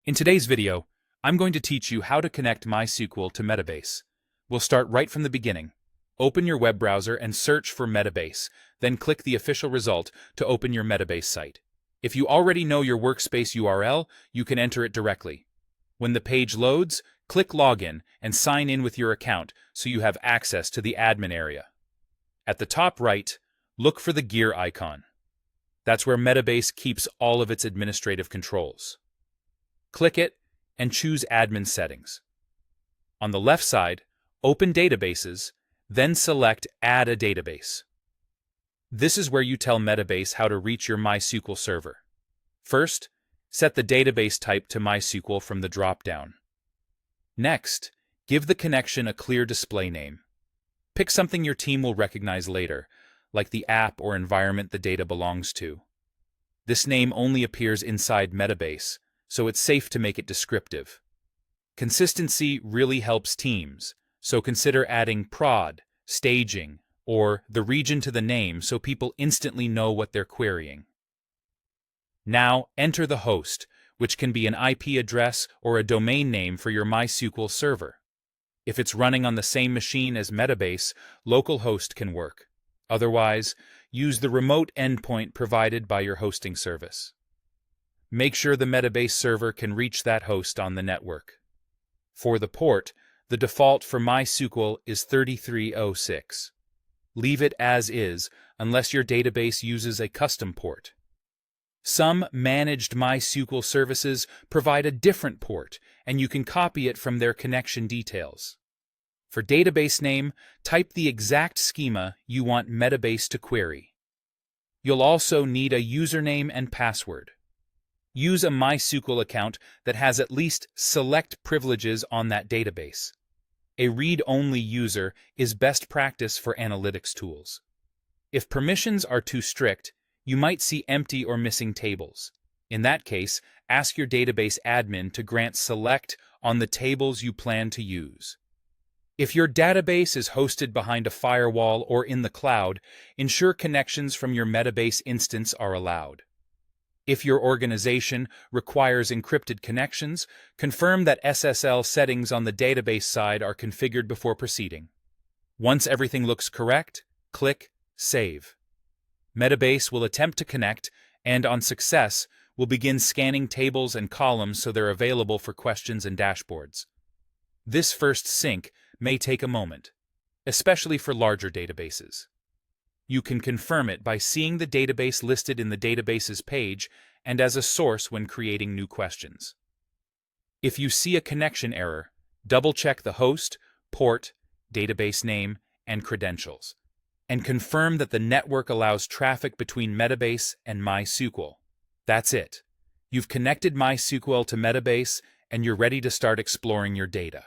In today's video, I'm going to teach you how to connect MySQL to Metabase. We'll start right from the beginning. Open your web browser and search for Metabase, then click the official result to open your Metabase site. If you already know your workspace URL, you can enter it directly. When the page loads, click Login and sign in with your account so you have access to the admin area. At the top right, look for the gear icon. That's where Metabase keeps all of its administrative controls. Click it and choose Admin Settings. On the left side, open Databases, then select Add a Database. This is where you tell Metabase how to reach your MySQL server. First, set the database type to MySQL from the drop-down. Next, give the connection a clear display name. Pick something your team will recognize later, like the app or environment the data belongs to. This name only appears inside Metabase, so it's safe to make it descriptive. Consistency really helps teams, so consider adding prod, staging, or the region to the name so people instantly know what they're querying. Now enter the host, which can be an IP address or a domain name for your MySQL server. If it's running on the same machine as Metabase, localhost can work. Otherwise, use the remote endpoint provided by your hosting service. Make sure the Metabase server can reach that host on the network. For the port, the default for MySQL is 3306. Leave it as is unless your database uses a custom port. Some managed MySQL services provide a different port, and you can copy it from their connection details. For database name, type the exact schema you want Metabase to query. You'll also need a username and password. Use a MySQL account that has at least select privileges on that database. A read-only user is best practice for analytics tools. If permissions are too strict, you might see empty or missing tables. In that case, ask your database admin to grant select on the tables you plan to use. If your database is hosted behind a firewall or in the cloud, ensure connections from your Metabase instance are allowed. If your organization requires encrypted connections, confirm that SSL settings on the database side are configured before proceeding. Once everything looks correct, click Save. Metabase will attempt to connect, and on success, will begin scanning tables and columns so they're available for questions and dashboards. This first sync may take a moment, especially for larger databases. You can confirm it by seeing the database listed in the Databases page and as a source when creating new questions. If you see a connection error, double-check the host, port, database name, and credentials, and confirm that the network allows traffic between Metabase and MySQL. That's it. You've connected MySQL to Metabase, and you're ready to start exploring your data.